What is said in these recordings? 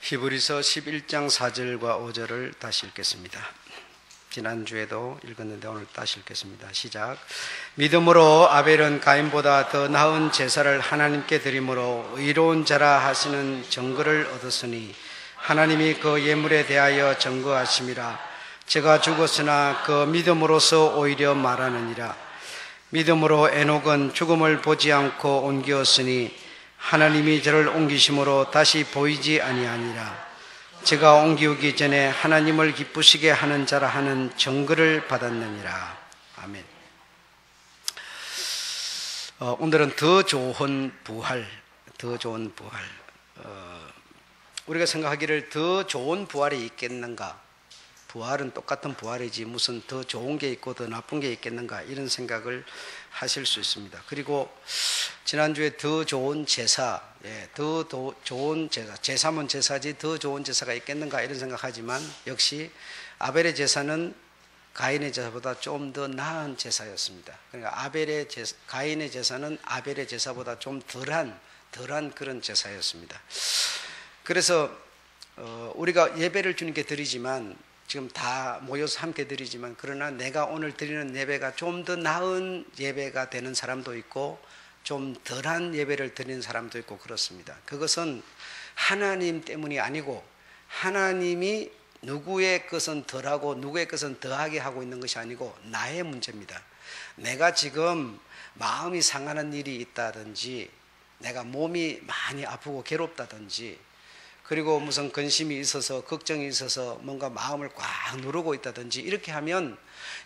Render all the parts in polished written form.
히브리서 11장 4절과 5절을 다시 읽겠습니다. 지난주에도 읽었는데 오늘 다시 읽겠습니다. 시작. 믿음으로 아벨은 가인보다 더 나은 제사를 하나님께 드림으로 의로운 자라 하시는 증거를 얻었으니 하나님이 그 예물에 대하여 증거하심이라. 제가 죽었으나 그 믿음으로서 오히려 말하느니라. 믿음으로 에녹은 죽음을 보지 않고 옮기었으니 하나님이 저를 옮기심으로 다시 보이지 아니하니라. 제가 옮기우기 전에 하나님을 기쁘시게 하는 자라 하는 증거를 받았느니라. 아멘. 오늘은 더 좋은 부활, 우리가 생각하기를 더 좋은 부활이 있겠는가? 부활은 똑같은 부활이지 무슨 더 좋은 게 있고 더 나쁜 게 있겠는가? 이런 생각을 하실 수 있습니다. 그리고 지난주에 더 좋은 제사, 더 좋은 제사, 제사면 제사지 더 좋은 제사가 있겠는가 이런 생각하지만 역시 아벨의 제사는 가인의 제사보다 좀 더 나은 제사였습니다. 그러니까 가인의 제사는 아벨의 제사보다 좀 덜한 그런 제사였습니다. 그래서 우리가 예배를 주님께 드리지만 지금 다 모여서 함께 드리지만 그러나 내가 오늘 드리는 예배가 좀 더 나은 예배가 되는 사람도 있고 좀 덜한 예배를 드리는 사람도 있고 그렇습니다. 그것은 하나님 때문이 아니고 하나님이 누구의 것은 덜하고 누구의 것은 더하게 하고 있는 것이 아니고 나의 문제입니다. 내가 지금 마음이 상하는 일이 있다든지 내가 몸이 많이 아프고 괴롭다든지 그리고 무슨 근심이 있어서 걱정이 있어서 뭔가 마음을 꽉 누르고 있다든지 이렇게 하면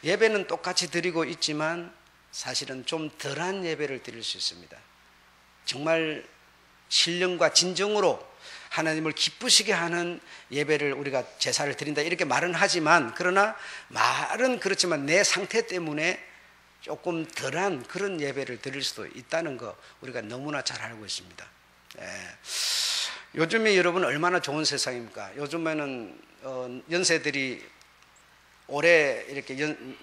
예배는 똑같이 드리고 있지만 사실은 좀 덜한 예배를 드릴 수 있습니다. 정말 신령과 진정으로 하나님을 기쁘시게 하는 예배를 우리가 제사를 드린다 이렇게 말은 하지만 그러나 말은 그렇지만 내 상태 때문에 조금 덜한 그런 예배를 드릴 수도 있다는 거 우리가 너무나 잘 알고 있습니다. 요즘에 여러분 얼마나 좋은 세상입니까? 요즘에는 연세들이 오래 이렇게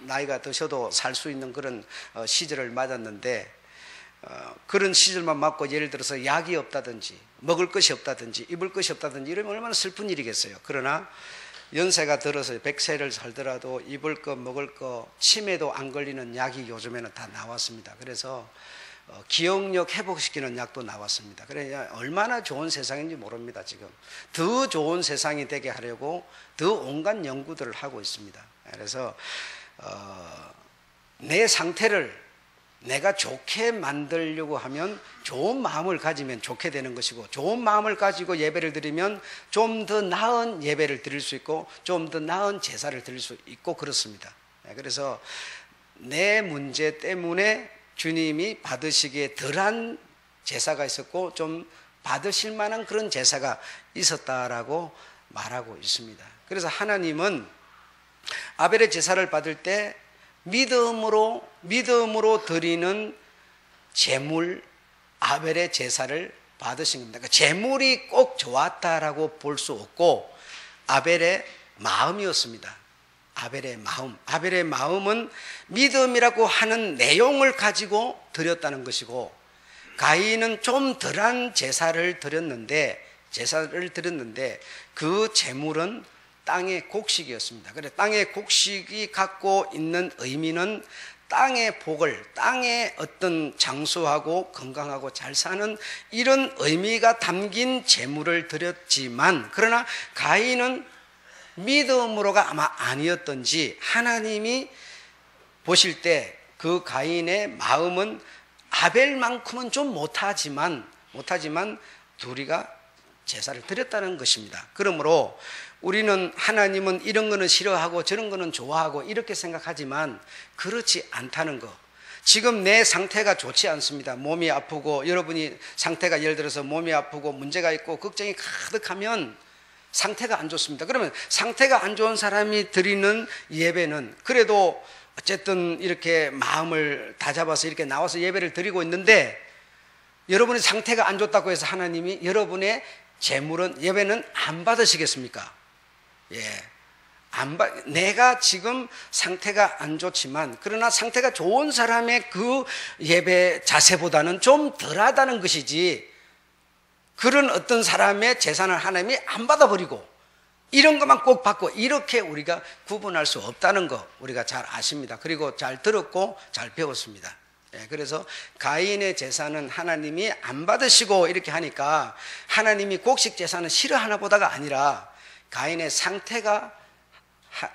나이가 드셔도 살 수 있는 그런 시절을 맞았는데 그런 시절만 맞고 예를 들어서 약이 없다든지 먹을 것이 없다든지 입을 것이 없다든지 이러면 얼마나 슬픈 일이겠어요. 그러나 연세가 들어서 100세를 살더라도 입을 거 먹을 거 치매도 안 걸리는 약이 요즘에는 다 나왔습니다. 그래서 기억력 회복시키는 약도 나왔습니다. 그래야 얼마나 좋은 세상인지 모릅니다. 지금 더 좋은 세상이 되게 하려고 더 온갖 연구들을 하고 있습니다. 그래서 내 상태를 내가 좋게 만들려고 하면 좋은 마음을 가지면 좋게 되는 것이고 좋은 마음을 가지고 예배를 드리면 좀 더 나은 예배를 드릴 수 있고 좀 더 나은 제사를 드릴 수 있고 그렇습니다. 그래서 내 문제 때문에 주님이 받으시기에 덜한 제사가 있었고 좀 받으실 만한 그런 제사가 있었다라고 말하고 있습니다. 그래서 하나님은 아벨의 제사를 받을 때 믿음으로 드리는 제물 아벨의 제사를 받으신 겁니다. 그러니까 제물이 꼭 좋았다라고 볼 수 없고 아벨의 마음이었습니다. 아벨의 마음은 믿음이라고 하는 내용을 가지고 드렸다는 것이고 가인은 좀 덜한 제사를 드렸는데 그 제물은 땅의 곡식이었습니다. 그래서 땅의 곡식이 갖고 있는 의미는 땅의 복을, 땅의 어떤 장수하고 건강하고 잘 사는 이런 의미가 담긴 제물을 드렸지만 그러나 가인은 믿음으로가 아마 아니었던지 하나님이 보실 때 그 가인의 마음은 아벨만큼은 좀 못하지만 둘이가 제사를 드렸다는 것입니다. 그러므로 우리는 하나님은 이런 거는 싫어하고 저런 거는 좋아하고 이렇게 생각하지만 그렇지 않다는 거. 지금 내 상태가 좋지 않습니다. 몸이 아프고 여러분이 상태가 예를 들어서 몸이 아프고 문제가 있고 걱정이 가득하면 상태가 안 좋습니다. 그러면 상태가 안 좋은 사람이 드리는 예배는 그래도 어쨌든 이렇게 마음을 다잡아서 이렇게 나와서 예배를 드리고 있는데 여러분의 상태가 안 좋다고 해서 하나님이 여러분의 제물은 예배는 안 받으시겠습니까? 내가 지금 상태가 안 좋지만 그러나 상태가 좋은 사람의 그 예배 자세보다는 좀 덜하다는 것이지 그런 어떤 사람의 재산을 하나님이 안 받아버리고 이런 것만 꼭 받고, 이렇게 우리가 구분할 수 없다는 거 우리가 잘 아십니다. 그리고 잘 들었고 잘 배웠습니다. 그래서 가인의 재산은 하나님이 안 받으시고 이렇게 하니까 하나님이 곡식 재산은 싫어하나 보다가 아니라 가인의 상태가,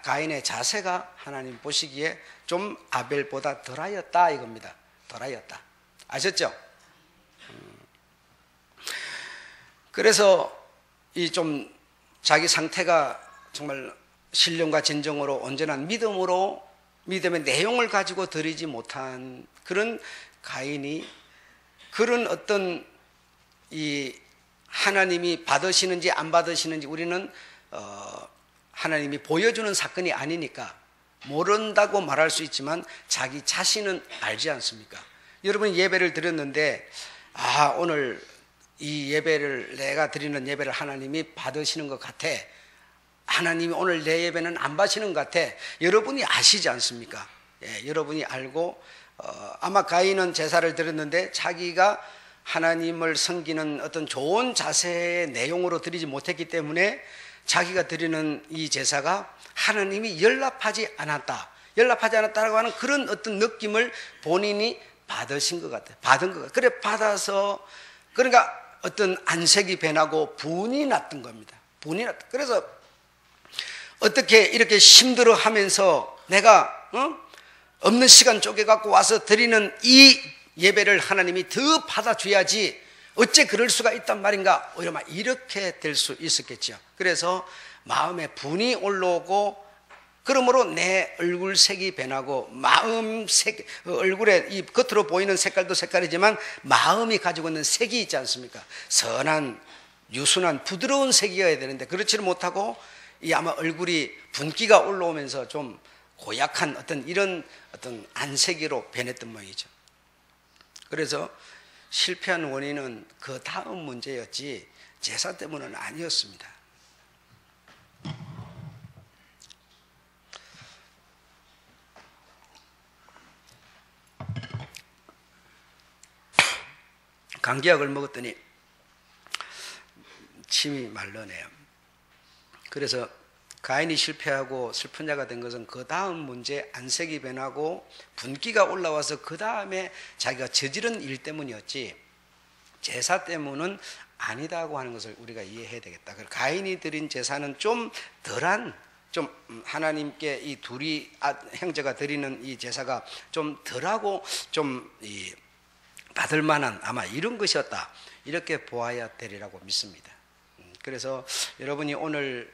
가인의 자세가 하나님 보시기에 좀 아벨보다 덜하였다 이겁니다. 덜하였다. 아셨죠? 그래서 이 좀 자기 상태가 정말 신령과 진정으로 온전한 믿음으로, 믿음의 내용을 가지고 드리지 못한 그런 가인이, 그런 어떤 이 하나님이 받으시는지 안 받으시는지 우리는 하나님이 보여주는 사건이 아니니까 모른다고 말할 수 있지만 자기 자신은 알지 않습니까? 여러분 예배를 드렸는데, 오늘 이 예배를, 내가 드리는 예배를 하나님이 받으시는 것 같아, 하나님이 오늘 내 예배는 안 받으시는 것 같아, 여러분이 아시지 않습니까? 여러분이 알고, 아마 가인은 제사를 드렸는데 자기가 하나님을 섬기는 어떤 좋은 자세의 내용으로 드리지 못했기 때문에 자기가 드리는 이 제사가 하나님이 연락하지 않았다라고 하는 그런 어떤 느낌을 본인이 받으신 것 같아요. 받은 것 같아요. 그래 받아서, 그러니까 어떤 안색이 변하고 분이 났던 겁니다. 분이 났다. 그래서 어떻게 이렇게 힘들어 하면서 내가 없는 시간 쪼개갖고 와서 드리는 이 예배를 하나님이 더 받아줘야지 어째 그럴 수가 있단 말인가, 오히려 막 이렇게 될 수 있었겠죠. 그래서 마음에 분이 올라오고, 그러므로 내 얼굴색이 변하고, 마음색, 얼굴에 이 겉으로 보이는 색깔도 색깔이지만 마음이 가지고 있는 색이 있지 않습니까? 선한, 유순한, 부드러운 색이어야 되는데 그렇지를 못하고 이 아마 얼굴이 분기가 올라오면서 좀 고약한 어떤 이런 어떤 안색으로 변했던 모양이죠. 그래서 실패한 원인은 그 다음 문제였지 제사 때문은 아니었습니다. 감기약을 먹었더니 침이 말르네요. 그래서 가인이 실패하고 슬픈 자가 된 것은 그 다음 문제, 안색이 변하고 분기가 올라와서 그 다음에 자기가 저지른 일 때문이었지 제사 때문은 아니다고 하는 것을 우리가 이해해야 되겠다. 가인이 드린 제사는 좀 덜한, 좀 하나님께 이 둘이 형제가 드리는 이 제사가 좀 덜하고 좀 받을 만한 아마 이런 것이었다, 이렇게 보아야 되리라고 믿습니다. 그래서 여러분이 오늘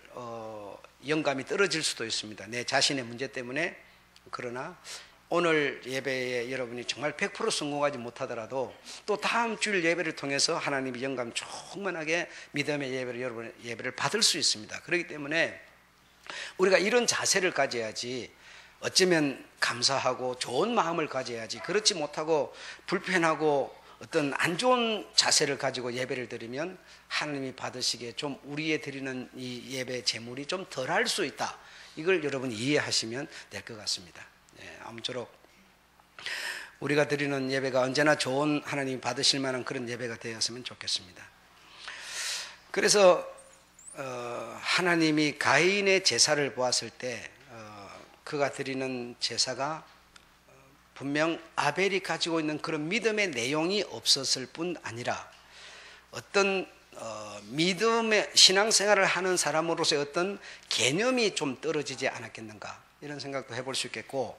영감이 떨어질 수도 있습니다. 내 자신의 문제 때문에. 그러나 오늘 예배에 여러분이 정말 100% 성공하지 못하더라도 또 다음 주일 예배를 통해서 하나님이 영감 충만하게 믿음의 예배를, 여러분의 예배를 받을 수 있습니다. 그렇기 때문에 우리가 이런 자세를 가져야지, 어쩌면 감사하고 좋은 마음을 가져야지, 그렇지 못하고 불편하고 어떤 안 좋은 자세를 가지고 예배를 드리면 하나님이 받으시기에 좀 우리의 드리는 이 예배 제물이 좀 덜할 수 있다. 이걸 여러분이 이해하시면 될 것 같습니다. 아무쪼록 우리가 드리는 예배가 언제나 좋은, 하나님이 받으실 만한 그런 예배가 되었으면 좋겠습니다. 그래서 하나님이 가인의 제사를 보았을 때 그가 드리는 제사가 분명 아벨이 가지고 있는 그런 믿음의 내용이 없었을 뿐 아니라 어떤 믿음의 신앙생활을 하는 사람으로서의 어떤 개념이 좀 떨어지지 않았겠는가, 이런 생각도 해볼 수 있겠고,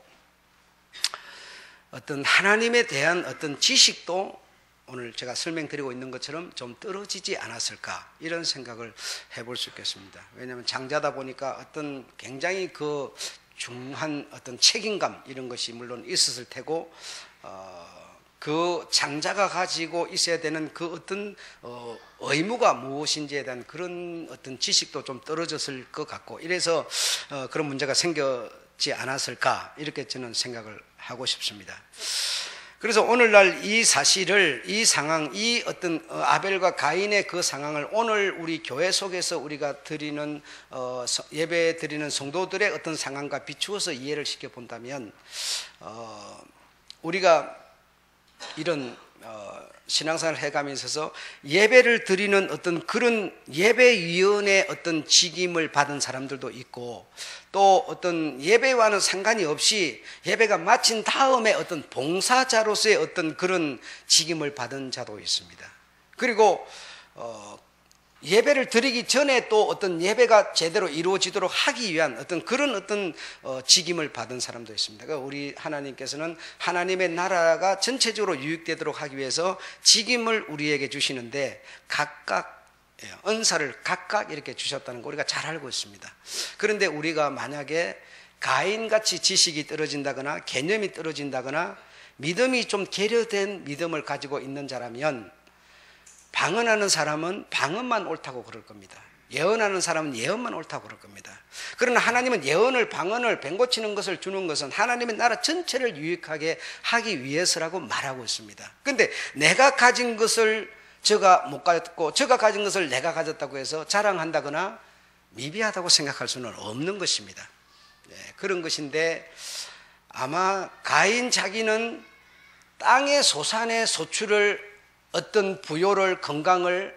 어떤 하나님에 대한 어떤 지식도 오늘 제가 설명드리고 있는 것처럼 좀 떨어지지 않았을까, 이런 생각을 해볼 수 있겠습니다. 왜냐하면 장자다 보니까 어떤 굉장히 그 중한 어떤 책임감, 이런 것이 물론 있었을 테고, 그 장자가 가지고 있어야 되는 그 어떤 의무가 무엇인지에 대한 그런 어떤 지식도 좀 떨어졌을 것 같고, 이래서 그런 문제가 생겼지 않았을까, 이렇게 저는 생각을 하고 싶습니다. 그래서 오늘날 이 사실을, 이 상황, 이 어떤 아벨과 가인의 그 상황을 오늘 우리 교회 속에서 우리가 드리는 예배 드리는 성도들의 어떤 상황과 비추어서 이해를 시켜 본다면, 우리가 이런 신앙생활 해감에 있어서 예배를 드리는 어떤 그런 예배위원회 어떤 직임을 받은 사람들도 있고, 또 어떤 예배와는 상관이 없이 예배가 마친 다음에 어떤 봉사자로서의 어떤 그런 직임을 받은 자도 있습니다. 그리고 예배를 드리기 전에 또 어떤 예배가 제대로 이루어지도록 하기 위한 어떤 그런 어떤 직임을 받은 사람도 있습니다. 그러니까 우리 하나님께서는 하나님의 나라가 전체적으로 유익되도록 하기 위해서 직임을 우리에게 주시는데 각각 은사를 각각 이렇게 주셨다는 거 우리가 잘 알고 있습니다. 그런데 우리가 만약에 가인같이 지식이 떨어진다거나 개념이 떨어진다거나 믿음이 좀 계려된 믿음을 가지고 있는 자라면, 방언하는 사람은 방언만 옳다고 그럴 겁니다. 예언하는 사람은 예언만 옳다고 그럴 겁니다. 그러나 하나님은 예언을, 방언을, 뱅고치는 것을 주는 것은 하나님의 나라 전체를 유익하게 하기 위해서라고 말하고 있습니다. 그런데 내가 가진 것을 저가 못 가졌고 저가 가진 것을 내가 가졌다고 해서 자랑한다거나 미비하다고 생각할 수는 없는 것입니다. 그런 것인데, 아마 가인 자기는 땅의 소산의 소출을, 어떤 부요를, 건강을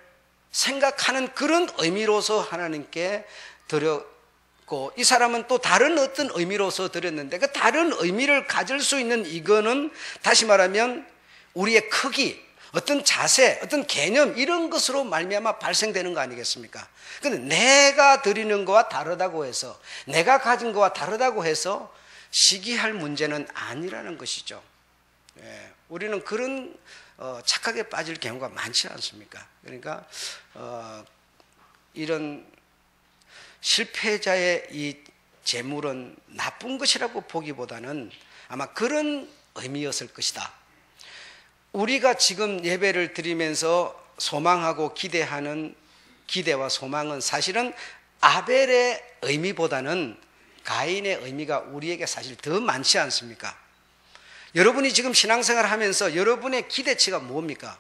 생각하는 그런 의미로서 하나님께 드렸고, 이 사람은 또 다른 어떤 의미로서 드렸는데, 그 다른 의미를 가질 수 있는 이거는 다시 말하면 우리의 크기, 어떤 자세, 어떤 개념, 이런 것으로 말미암아 발생되는 거 아니겠습니까? 근데 내가 드리는 거와 다르다고 해서, 내가 가진 거와 다르다고 해서 시기할 문제는 아니라는 것이죠. 우리는 그런 착각에 빠질 경우가 많지 않습니까? 그러니까 이런 실패자의 이 재물은 나쁜 것이라고 보기보다는 아마 그런 의미였을 것이다. 우리가 지금 예배를 드리면서 소망하고 기대하는 기대와 소망은 사실은 아벨의 의미보다는 가인의 의미가 우리에게 사실 더 많지 않습니까? 여러분이 지금 신앙생활 하면서 여러분의 기대치가 뭡니까?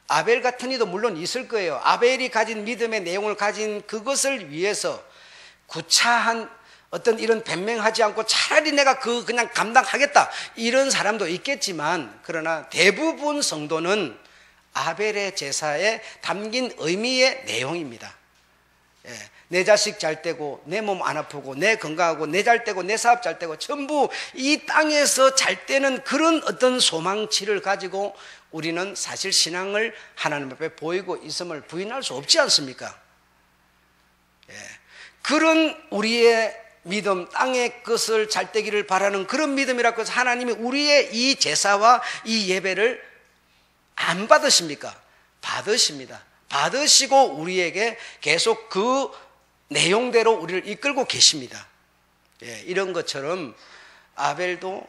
아벨 같은 이도 물론 있을 거예요. 아벨이 가진 믿음의 내용을 가진 그것을 위해서 구차한 어떤 이런 변명하지 않고 차라리 내가 그냥 감당하겠다, 이런 사람도 있겠지만, 그러나 대부분 성도는 아벨의 제사에 담긴 의미의 내용입니다. 내 자식 잘 되고, 내 몸 안 아프고, 내 건강하고, 내 잘 되고, 내 사업 잘 되고, 전부 이 땅에서 잘 되는 그런 어떤 소망치를 가지고 우리는 사실 신앙을 하나님 앞에 보이고 있음을 부인할 수 없지 않습니까? 그런 우리의 믿음, 땅의 것을 잘 되기를 바라는 그런 믿음이라고 해서 하나님이 우리의 이 제사와 이 예배를 안 받으십니까? 받으십니다. 받으시고 우리에게 계속 그 내용대로 우리를 이끌고 계십니다. 이런 것처럼 아벨도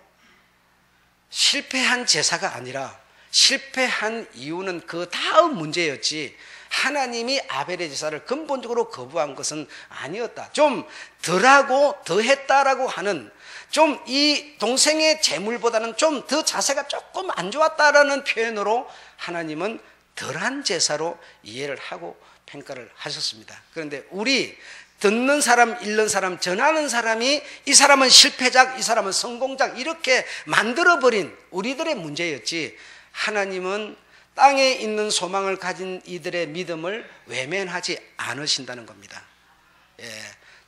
실패한 제사가 아니라 실패한 이유는 그 다음 문제였지, 하나님이 아벨의 제사를 근본적으로 거부한 것은 아니었다. 좀 덜하고 더했다라고 하는, 좀 이 동생의 재물보다는 좀 더 자세가 조금 안 좋았다라는 표현으로 하나님은 덜한 제사로 이해를 하고 평가를 하셨습니다. 그런데 우리 듣는 사람, 읽는 사람, 전하는 사람이 이 사람은 실패작, 이 사람은 성공작 이렇게 만들어버린 우리들의 문제였지, 하나님은 땅에 있는 소망을 가진 이들의 믿음을 외면하지 않으신다는 겁니다.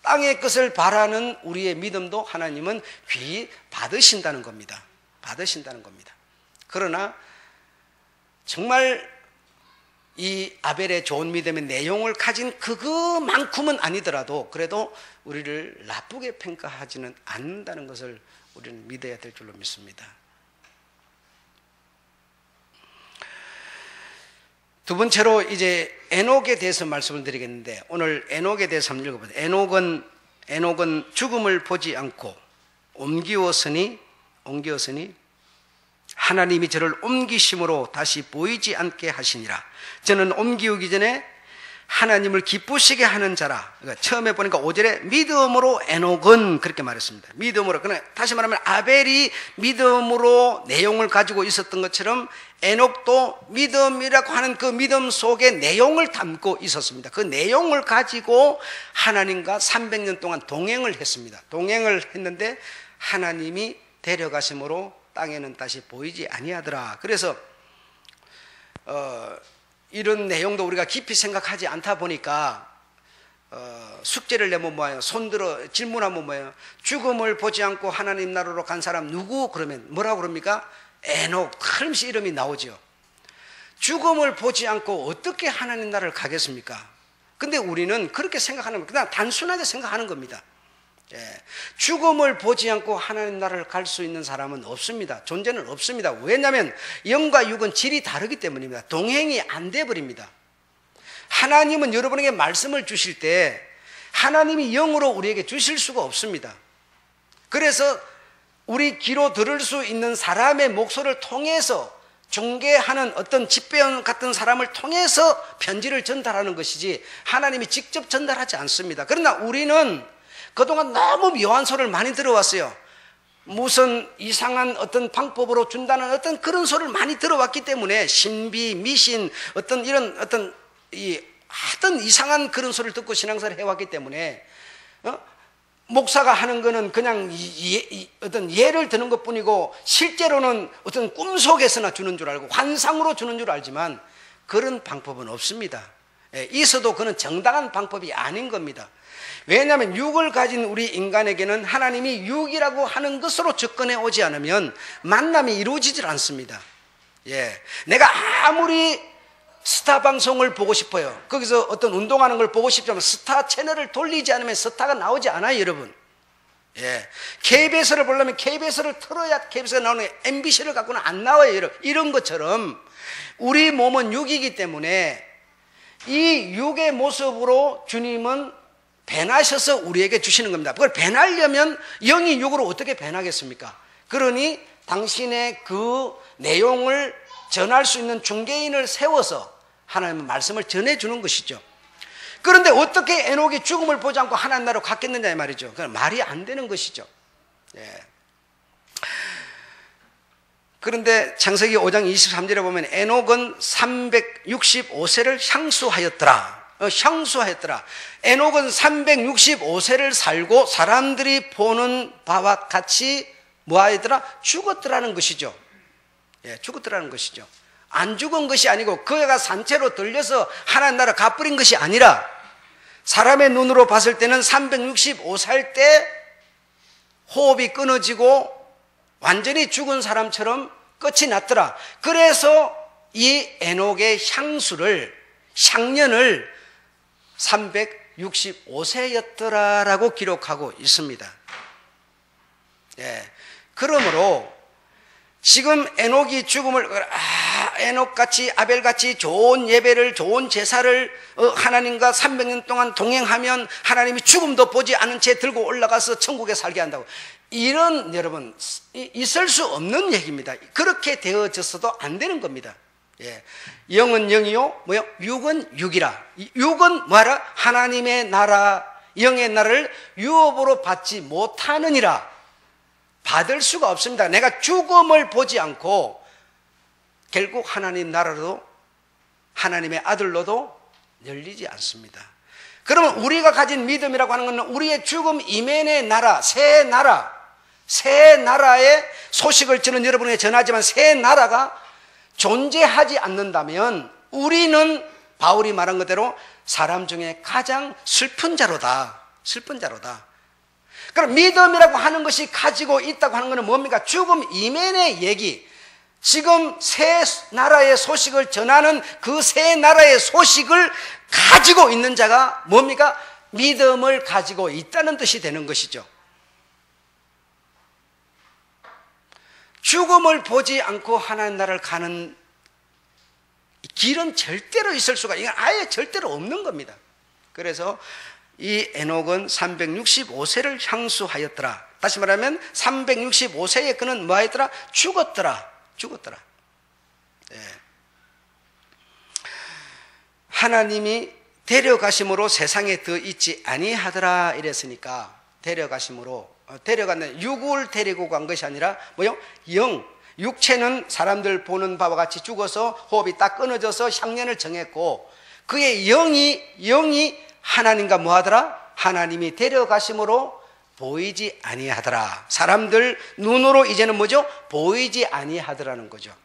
땅의 것을 바라는 우리의 믿음도 하나님은 귀히 받으신다는 겁니다. 받으신다는 겁니다. 그러나 정말 이 아벨의 좋은 믿음의 내용을 가진 그것만큼은 아니더라도 그래도 우리를 나쁘게 평가하지는 않는다는 것을 우리는 믿어야 될 줄로 믿습니다. 두 번째로 이제 에녹에 대해서 말씀을 드리겠는데, 오늘 에녹에 대해서 한번 읽어보세요. 에녹은 죽음을 보지 않고 옮기었으니 하나님이 저를 옮기심으로 다시 보이지 않게 하시니라. 저는 옮기우기 전에 하나님을 기쁘시게 하는 자라. 그러니까 처음에 보니까 5절에 믿음으로 에녹은 그렇게 말했습니다. 믿음으로. 그러나 다시 말하면 아벨이 믿음으로 내용을 가지고 있었던 것처럼 에녹도 믿음이라고 하는 그 믿음 속에 내용을 담고 있었습니다. 그 내용을 가지고 하나님과 300년 동안 동행을 했습니다. 동행을 했는데 하나님이 데려가심으로 땅에는 다시 보이지 아니하더라. 그래서 이런 내용도 우리가 깊이 생각하지 않다 보니까 숙제를 내면 뭐예요? 손들어 질문하면 뭐예요? 죽음을 보지 않고 하나님 나라로 간 사람 누구? 그러면 뭐라고 그럽니까? 에녹. 틀림없이 이름이 나오죠. 죽음을 보지 않고 어떻게 하나님 나라를 가겠습니까? 근데 우리는 그렇게 생각하는, 그냥 단순하게 생각하는 겁니다. 죽음을 보지 않고 하나님 나라를 갈 수 있는 사람은 없습니다. 존재는 없습니다. 왜냐하면 영과 육은 질이 다르기 때문입니다. 동행이 안 돼버립니다. 하나님은 여러분에게 말씀을 주실 때 하나님이 영으로 우리에게 주실 수가 없습니다. 그래서 우리 귀로 들을 수 있는 사람의 목소리를 통해서, 중개하는 어떤 집배원 같은 사람을 통해서 편지를 전달하는 것이지 하나님이 직접 전달하지 않습니다. 그러나 우리는 그동안 너무 묘한 소리를 많이 들어왔어요. 무슨 이상한 어떤 방법으로 준다는 어떤 그런 소리를 많이 들어왔기 때문에 신비, 미신, 어떤 이런 어떤 하여튼 이상한 그런 소리를 듣고 신앙생활을 해왔기 때문에 목사가 하는 거는 그냥 어떤 예를 드는 것 뿐이고 실제로는 어떤 꿈속에서나 주는 줄 알고 환상으로 주는 줄 알지만 그런 방법은 없습니다. 있어도 그는 정당한 방법이 아닌 겁니다. 왜냐하면 육을 가진 우리 인간에게는 하나님이 육이라고 하는 것으로 접근해 오지 않으면 만남이 이루어지질 않습니다. 내가 아무리 스타 방송을 보고 싶어요. 거기서 어떤 운동하는 걸 보고 싶지만 스타 채널을 돌리지 않으면 스타가 나오지 않아요, 여러분. KBS를 보려면 KBS를 틀어야 KBS가 나오는 MBC를 갖고는 안 나와요, 여러분. 이런 것처럼 우리 몸은 육이기 때문에 이 육의 모습으로 주님은 변하셔서 우리에게 주시는 겁니다. 그걸 변하려면 영이 육으로 어떻게 변하겠습니까? 그러니 당신의 그 내용을 전할 수 있는 중개인을 세워서 하나님의 말씀을 전해주는 것이죠. 그런데 어떻게 에녹이 죽음을 보지 않고 하나님 나라로 갔겠느냐 이 말이죠. 그건 말이 안 되는 것이죠. 그런데 창세기 5장 23절에 보면 에녹은 365세를 향수하였더라. 에녹은 365세를 살고 사람들이 보는 바와 같이 뭐하였더라? 죽었더라는 것이죠. 죽었더라는 것이죠. 안 죽은 것이 아니고 그가 산채로 들려서 하나님 나라 가버린 것이 아니라 사람의 눈으로 봤을 때는 365살 때 호흡이 끊어지고 완전히 죽은 사람처럼 끝이 났더라. 그래서 이 에녹의 향년을 365세였더라라고 기록하고 있습니다. 그러므로 지금 에녹이 죽음을 에녹같이 아벨같이 좋은 예배를 좋은 제사를 하나님과 300년 동안 동행하면 하나님이 죽음도 보지 않은 채 들고 올라가서 천국에 살게 한다고, 이런 여러분 있을 수 없는 얘기입니다. 그렇게 되어졌어도 안 되는 겁니다. 영은 영이요 뭐요? 육은 육이라. 육은 뭐하라? 하나님의 나라, 영의 나라를 유업으로 받지 못하느니라. 받을 수가 없습니다. 내가 죽음을 보지 않고 결국 하나님 나라로, 하나님의 아들로도 열리지 않습니다. 그러면 우리가 가진 믿음이라고 하는 것은 우리의 죽음 이면의 나라, 새 나라의 소식을 저는 여러분에게 전하지만 새 나라가 존재하지 않는다면 우리는 바울이 말한 것대로 사람 중에 가장 슬픈 자로다. 그럼 믿음이라고 하는 것이 가지고 있다고 하는 것은 뭡니까? 죽음 이면의 얘기. 지금 새 나라의 소식을 전하는 그 새 나라의 소식을 가지고 있는 자가 뭡니까? 믿음을 가지고 있다는 뜻이 되는 것이죠. 죽음을 보지 않고 하나님 나라를 가는 길은 절대로 있을 수가, 이건 아예 절대로 없는 겁니다. 그래서 이 에녹은 365세를 향수하였더라. 다시 말하면 365세에 그는 뭐하였더라? 죽었더라. 하나님이 데려가심으로 세상에 더 있지 아니하더라 이랬으니까, 데려갔는 육을 데리고 간 것이 아니라 뭐요? 육체는 사람들 보는 바와 같이 죽어서 호흡이 딱 끊어져서 향년을 정했고, 그의 영이 하나님과 뭐하더라? 하나님이 데려가심으로 보이지 아니하더라. 사람들 눈으로 이제는 뭐죠? 보이지 아니하더라는 거죠.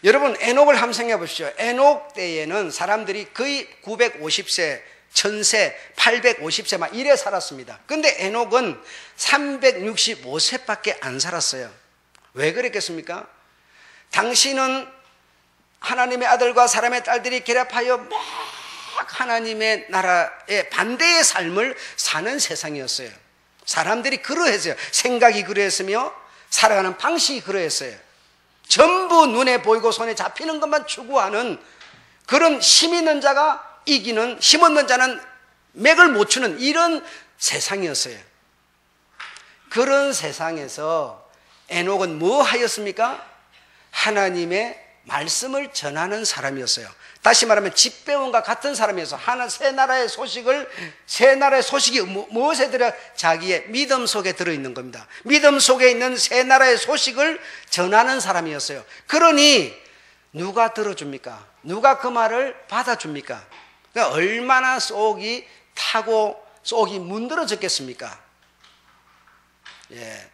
여러분 에녹을 한번 생각해 보십시오. 에녹 때에는 사람들이 거의 950세, 1000세, 850세 막 이래 살았습니다. 그런데 에녹은 365세밖에 안 살았어요. 왜 그랬겠습니까? 당신은 하나님의 아들과 사람의 딸들이 결합하여 막 하나님의 나라의 반대의 삶을 사는 세상이었어요. 사람들이 그러했어요. 생각이 그러했으며 살아가는 방식이 그러했어요. 전부 눈에 보이고 손에 잡히는 것만 추구하는 그런 힘 있는 자가 이기는, 힘 없는 자는 맥을 못 추는 이런 세상이었어요. 그런 세상에서 에녹은 뭐 하였습니까? 하나님의 말씀을 전하는 사람이었어요. 다시 말하면 집배원과 같은 사람이어서 새 나라의 소식이 무엇에 들어? 자기의 믿음 속에 들어있는 겁니다. 믿음 속에 있는 새 나라의 소식을 전하는 사람이었어요. 그러니 누가 들어줍니까? 누가 그 말을 받아줍니까? 그러니까 얼마나 속이 타고 속이 문드러졌겠습니까? 예.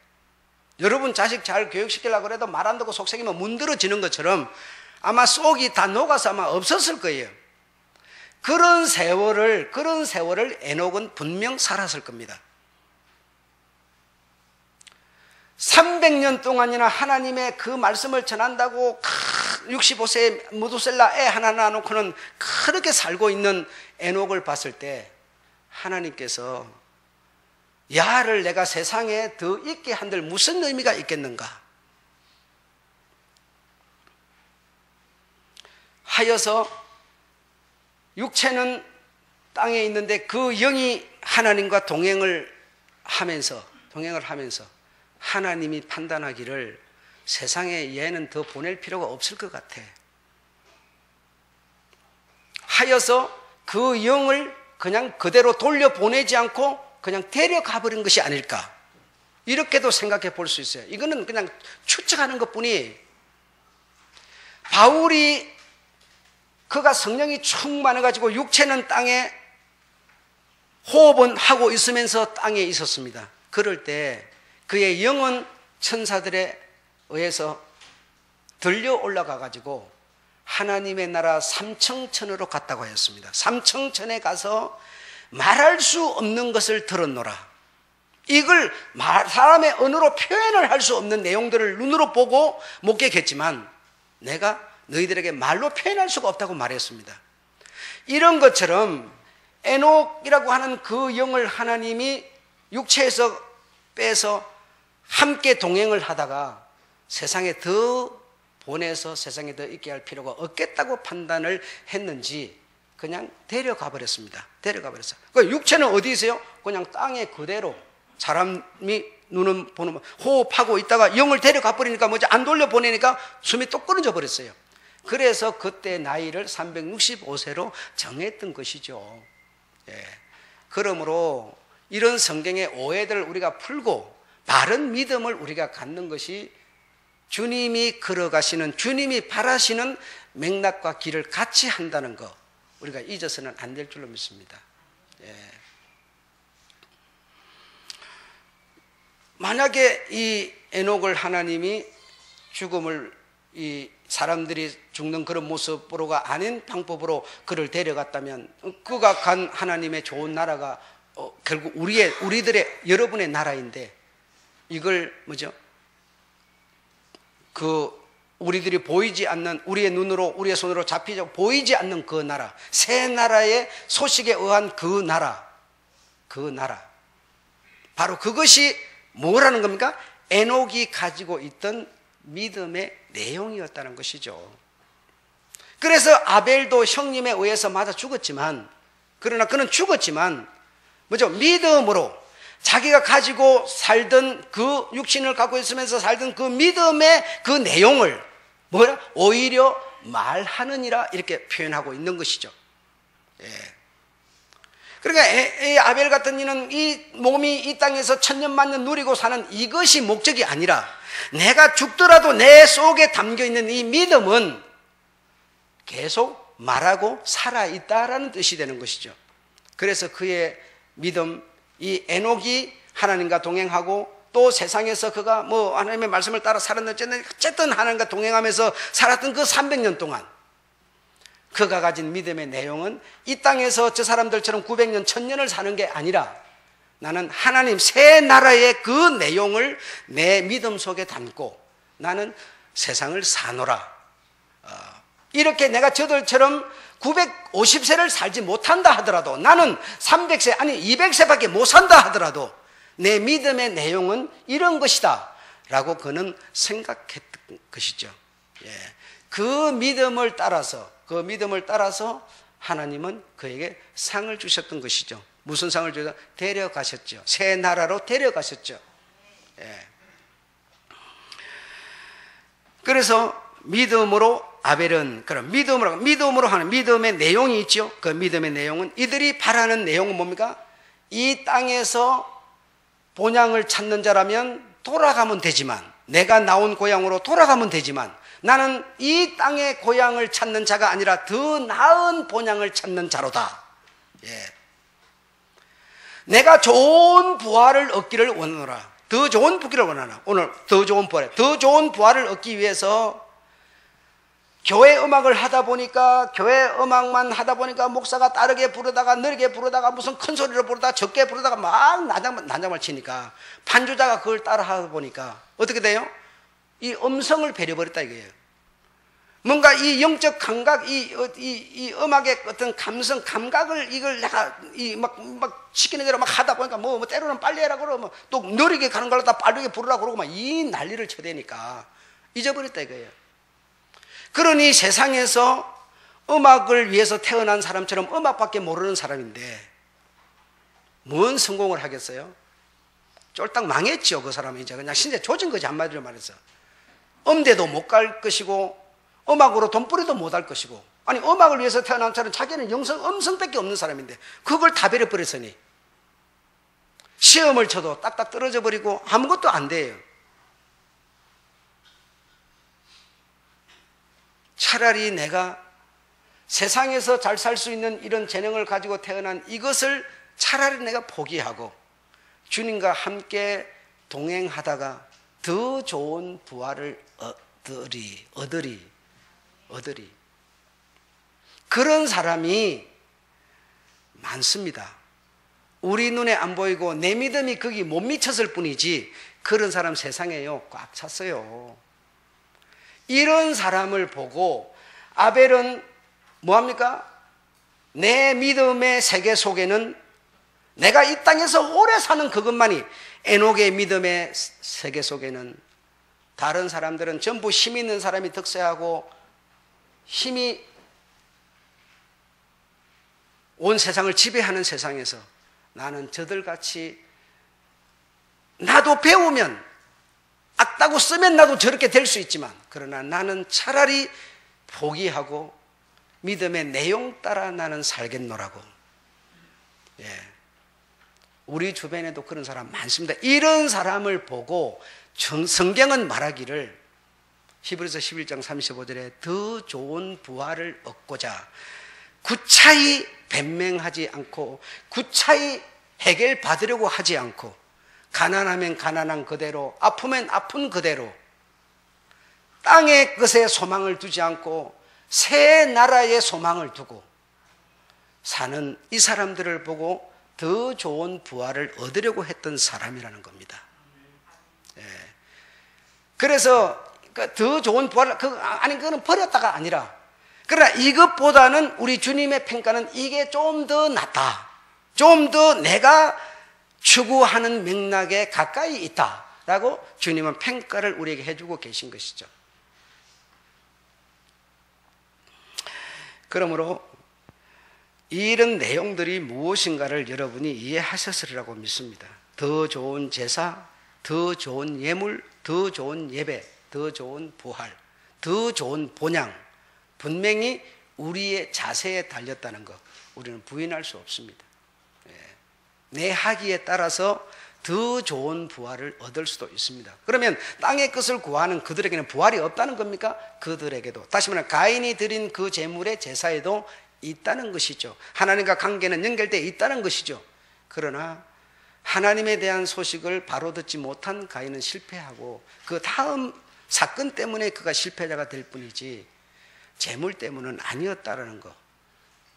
여러분 자식 잘 교육시키려고 해도 말 안 듣고 속삭이면 문드러지는 것처럼 아마 속이 다 녹아서 아마 없었을 거예요. 그런 세월을 에녹은 분명 살았을 겁니다. 300년 동안이나 하나님의 그 말씀을 전한다고 65세에 무두셀라 애 하나 낳아놓고는 그렇게 살고 있는 에녹을 봤을 때 하나님께서 야를 내가 세상에 더 있게 한들 무슨 의미가 있겠는가 하여서 육체는 땅에 있는데 그 영이 하나님과 동행을 하면서 하나님이 판단하기를 세상에 얘는 더 보낼 필요가 없을 것 같아 하여서 그 영을 그냥 그대로 돌려보내지 않고 그냥 데려가 버린 것이 아닐까 이렇게도 생각해 볼 수 있어요. 이거는 그냥 추측하는 것뿐이 바울이 그가 성령이 충만해가지고 육체는 땅에 호흡은 하고 있으면서 땅에 있었습니다. 그럴 때 그의 영은 천사들에 의해서 들려 올라가가지고 하나님의 나라 삼청천으로 갔다고 하였습니다. 삼청천에 가서 말할 수 없는 것을 들었노라. 이걸 사람의 언어로 표현을 할 수 없는 내용들을 눈으로 보고 목격했지만 내가 너희들에게 말로 표현할 수가 없다고 말했습니다. 이런 것처럼 에녹이라고 하는 그 영을 하나님이 육체에서 빼서 함께 동행을 하다가 세상에 더 보내서 세상에 더 있게 할 필요가 없겠다고 판단을 했는지 그냥 데려가 버렸습니다. 데려가 버렸어요. 그 육체는 어디 있어요? 그냥 땅에 그대로 사람이 눈은 보는 호흡하고 있다가 영을 데려가 버리니까 뭐지 안 돌려보내니까 숨이 또 끊어져 버렸어요. 그래서 그때 나이를 365세로 정했던 것이죠. 예. 그러므로 이런 성경의 오해들을 우리가 풀고 바른 믿음을 우리가 갖는 것이 주님이 걸어가시는 주님이 바라시는 맥락과 길을 같이 한다는 거 우리가 잊어서는 안 될 줄로 믿습니다. 예. 만약에 이 에녹을 하나님이 죽음을 이 사람들이 죽는 그런 모습으로가 아닌 방법으로 그를 데려갔다면 그가 간 하나님의 좋은 나라가 결국 우리들의 여러분의 나라인데 이걸 뭐죠? 우리들이 보이지 않는 우리의 눈으로 우리의 손으로 잡히지 보이지 않는 그 나라 새 나라의 소식에 의한 그 나라 바로 그것이 뭐라는 겁니까? 에녹이 가지고 있던 믿음의 내용이었다는 것이죠. 그래서 아벨도 형님에 의해서 맞아 죽었지만 그러나 그는 죽었지만 뭐죠? 믿음으로 자기가 가지고 살던 그 육신을 갖고 있으면서 살던 그 믿음의 그 내용을 오히려 말하느니라 이렇게 표현하고 있는 것이죠. 예. 그러니까 이 아벨 같은 이는 이 몸이 이 땅에서 천년만년 누리고 사는 이것이 목적이 아니라 내가 죽더라도 내 속에 담겨있는 이 믿음은 계속 말하고 살아있다라는 뜻이 되는 것이죠. 그래서 그의 믿음, 이 에녹이 하나님과 동행하고 또 세상에서 그가 뭐 하나님의 말씀을 따라 살았는지 어쨌든 하나님과 동행하면서 살았던 그 300년 동안 그가 가진 믿음의 내용은 이 땅에서 저 사람들처럼 900년, 1000년을 사는 게 아니라 나는 하나님 새 나라의 그 내용을 내 믿음 속에 담고 나는 세상을 사노라. 이렇게 내가 저들처럼 950세를 살지 못한다 하더라도 나는 300세 아니 200세밖에 못 산다 하더라도 내 믿음의 내용은 이런 것이다 라고 그는 생각했던 것이죠. 예. 그 믿음을 따라서 하나님은 그에게 상을 주셨던 것이죠. 무슨 상을 주셨죠? 데려가셨죠. 새 나라로 데려가셨죠. 예. 그래서 믿음으로 아벨은 그럼 믿음으로 하는 믿음의 내용이 있죠. 그 믿음의 내용은 이들이 바라는 내용은 뭡니까? 이 땅에서 본향을 찾는 자라면 돌아가면 되지만 내가 나온 고향으로 돌아가면 되지만 나는 이 땅의 고향을 찾는 자가 아니라 더 나은 본향을 찾는 자로다. 예. 내가 좋은 부활을 얻기를 원하노라. 더 좋은 부활을 원하나. 오늘 더 좋은 부활을 얻기 위해서 교회 음악을 하다 보니까 교회 음악만 하다 보니까 목사가 빠르게 부르다가 느리게 부르다가 무슨 큰 소리로 부르다가 적게 부르다가 막 난장을 치니까 반주자가 그걸 따라 하다 보니까 어떻게 돼요? 이 음성을 배려버렸다 이거예요. 뭔가 이 영적 감각, 이 음악의 어떤 감성, 감각을 이걸 내가 막 시키는 대로 막 하다 보니까 뭐 때로는 빨리 해라 그러고 또 느리게 가는 걸 다 빠르게 부르라 그러고 막 이 난리를 쳐대니까 잊어버렸다 이거예요. 그러니 세상에서 음악을 위해서 태어난 사람처럼 음악밖에 모르는 사람인데 뭔 성공을 하겠어요? 쫄딱 망했죠. 그 사람은 이제 그냥 신세 조진 거지 한마디로 말해서. 음대도 못 갈 것이고 음악으로 돈벌이도 못 할 것이고 아니 음악을 위해서 태어난 사람은 자기는 음성밖에 없는 사람인데 그걸 다 버려버렸으니 시험을 쳐도 딱딱 떨어져 버리고 아무것도 안 돼요. 차라리 내가 세상에서 잘 살 수 있는 이런 재능을 가지고 태어난 이것을 차라리 내가 포기하고 주님과 함께 동행하다가 더 좋은 부활을 얻으리. 그런 사람이 많습니다. 우리 눈에 안 보이고 내 믿음이 거기 못 미쳤을 뿐이지 그런 사람 세상에요 꽉 찼어요. 이런 사람을 보고 아벨은 뭐합니까? 내 믿음의 세계 속에는 내가 이 땅에서 오래 사는 그것만이 에녹의 믿음의 세계 속에는 다른 사람들은 전부 힘 있는 사람이 득세하고 힘이 온 세상을 지배하는 세상에서 나는 저들같이 나도 배우면 악다고 쓰면 나도 저렇게 될 수 있지만 그러나 나는 차라리 포기하고 믿음의 내용 따라 나는 살겠노라고. 예. 우리 주변에도 그런 사람 많습니다. 이런 사람을 보고 성경은 말하기를 히브리서 11장 35절에 더 좋은 부활을 얻고자 구차히 변명하지 않고 구차히 해결받으려고 하지 않고 가난하면 가난한 그대로 아프면 아픈 그대로 땅의 것에 소망을 두지 않고 새 나라의 소망을 두고 사는 이 사람들을 보고 더 좋은 부활을 얻으려고 했던 사람이라는 겁니다. 예. 그래서 더 좋은 부활을 그거는 버렸다가 아니라 그러나 이것보다는 우리 주님의 평가는 이게 좀 더 낫다. 좀 더 내가 추구하는 맥락에 가까이 있다라고 주님은 평가를 우리에게 해주고 계신 것이죠. 그러므로 이런 내용들이 무엇인가를 여러분이 이해하셨으리라고 믿습니다. 더 좋은 제사, 더 좋은 예물, 더 좋은 예배, 더 좋은 부활, 더 좋은 본향, 분명히 우리의 자세에 달렸다는 것 우리는 부인할 수 없습니다. 내 하기에 따라서 더 좋은 부활을 얻을 수도 있습니다. 그러면 땅의 것을 구하는 그들에게는 부활이 없다는 겁니까? 그들에게도 다시 말하면 가인이 드린 그 제물의 제사에도 있다는 것이죠. 하나님과 관계는 연결되어 있다는 것이죠. 그러나 하나님에 대한 소식을 바로 듣지 못한 가인은 실패하고 그 다음 사건 때문에 그가 실패자가 될 뿐이지 재물 때문은 아니었다라는 거.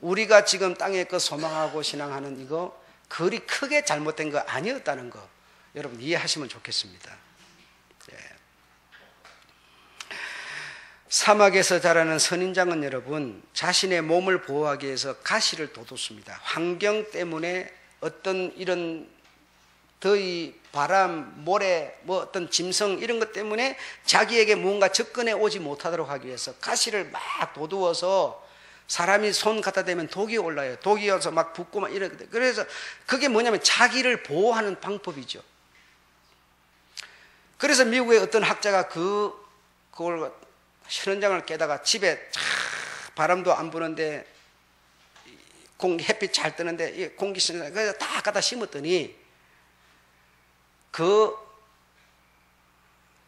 우리가 지금 땅에 그 소망하고 신앙하는 이거 그리 크게 잘못된 거 아니었다는 거 여러분 이해하시면 좋겠습니다. 예. 사막에서 자라는 선인장은 여러분 자신의 몸을 보호하기 위해서 가시를 돋웠습니다. 환경 때문에 어떤 이런 더위, 바람, 모래, 뭐 어떤 짐승 이런 것 때문에 자기에게 무언가 접근해 오지 못하도록 하기 위해서 가시를 막 돋우어서 사람이 손 갖다 대면 독이 올라요. 독이 와서 막 붓고 막 이러거든요. 그래서 그게 뭐냐면 자기를 보호하는 방법이죠. 그래서 미국의 어떤 학자가 그걸 선인장을 깨다가 집에 바람도 안 부는데 햇빛 잘 뜨는데 공기 선인장 그래서 다 갖다 심었더니 그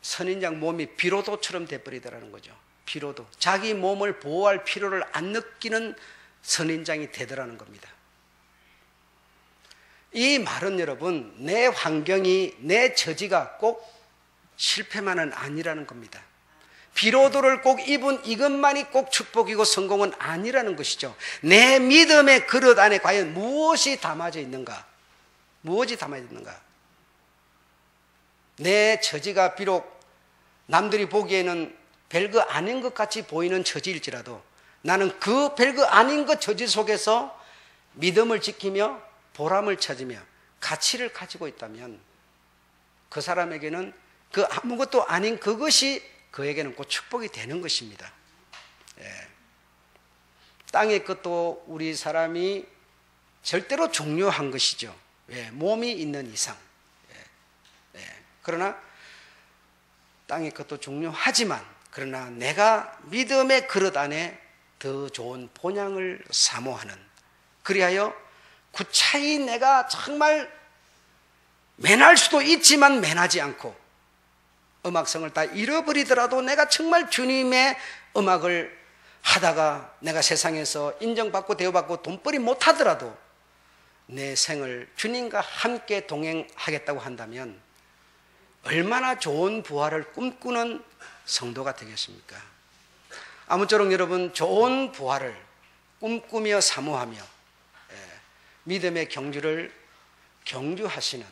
선인장 몸이 비로도처럼 돼버리더라는 거죠. 비로도. 자기 몸을 보호할 필요를 안 느끼는 선인장이 되더라는 겁니다. 이 말은 여러분 내 환경이 내 처지가 꼭 실패만은 아니라는 겁니다. 비로도를 꼭 입은 이것만이 꼭 축복이고 성공은 아니라는 것이죠. 내 믿음의 그릇 안에 과연 무엇이 담아져 있는가? 무엇이 담아져 있는가? 내 처지가 비록 남들이 보기에는 별거 아닌 것 같이 보이는 처지일지라도 나는 그 별거 아닌 것 처지 속에서 믿음을 지키며 보람을 찾으며 가치를 가지고 있다면 그 사람에게는 그 아무것도 아닌 그것이 그에게는 곧 축복이 되는 것입니다. 예. 땅의 것도 우리 사람이 절대로 중요한 것이죠. 예. 몸이 있는 이상. 예. 예. 그러나 땅의 것도 중요하지만 그러나 내가 믿음의 그릇 안에 더 좋은 본향을 사모하는 그리하여 구차히 내가 정말 매날 수도 있지만 매나지 않고 음악성을 다 잃어버리더라도 내가 정말 주님의 음악을 하다가 내가 세상에서 인정받고 대우받고 돈벌이 못하더라도 내 생을 주님과 함께 동행하겠다고 한다면 얼마나 좋은 부활을 꿈꾸는 성도가 되겠습니까? 아무쪼록 여러분 좋은 부활을 꿈꾸며 사모하며 믿음의 경주를 경주하시는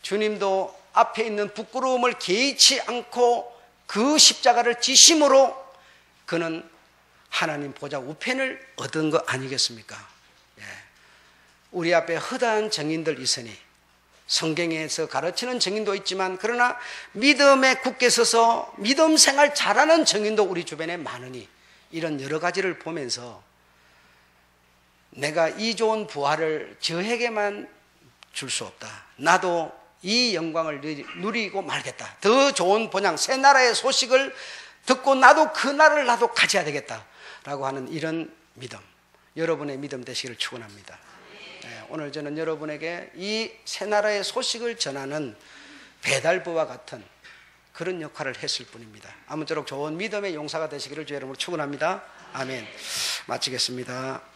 주님도 앞에 있는 부끄러움을 개의치 않고 그 십자가를 지심으로 그는 하나님 보좌 우편을 얻은 거 아니겠습니까? 우리 앞에 허다한 증인들 있으니 성경에서 가르치는 증인도 있지만 그러나 믿음에 굳게 서서 믿음 생활 잘하는 증인도 우리 주변에 많으니 이런 여러 가지를 보면서 내가 이 좋은 부활을 저에게만 줄 수 없다. 나도 이 영광을 누리고 말겠다. 더 좋은 본향 새 나라의 소식을 듣고 나도 그 나라를 나도 가져야 되겠다라고 하는 이런 믿음, 여러분의 믿음 되시기를 축원합니다. 오늘 저는 여러분에게 이 새 나라의 소식을 전하는 배달부와 같은 그런 역할을 했을 뿐입니다. 아무쪼록 좋은 믿음의 용사가 되시기를 주의 이름으로 축원합니다. 아멘. 마치겠습니다.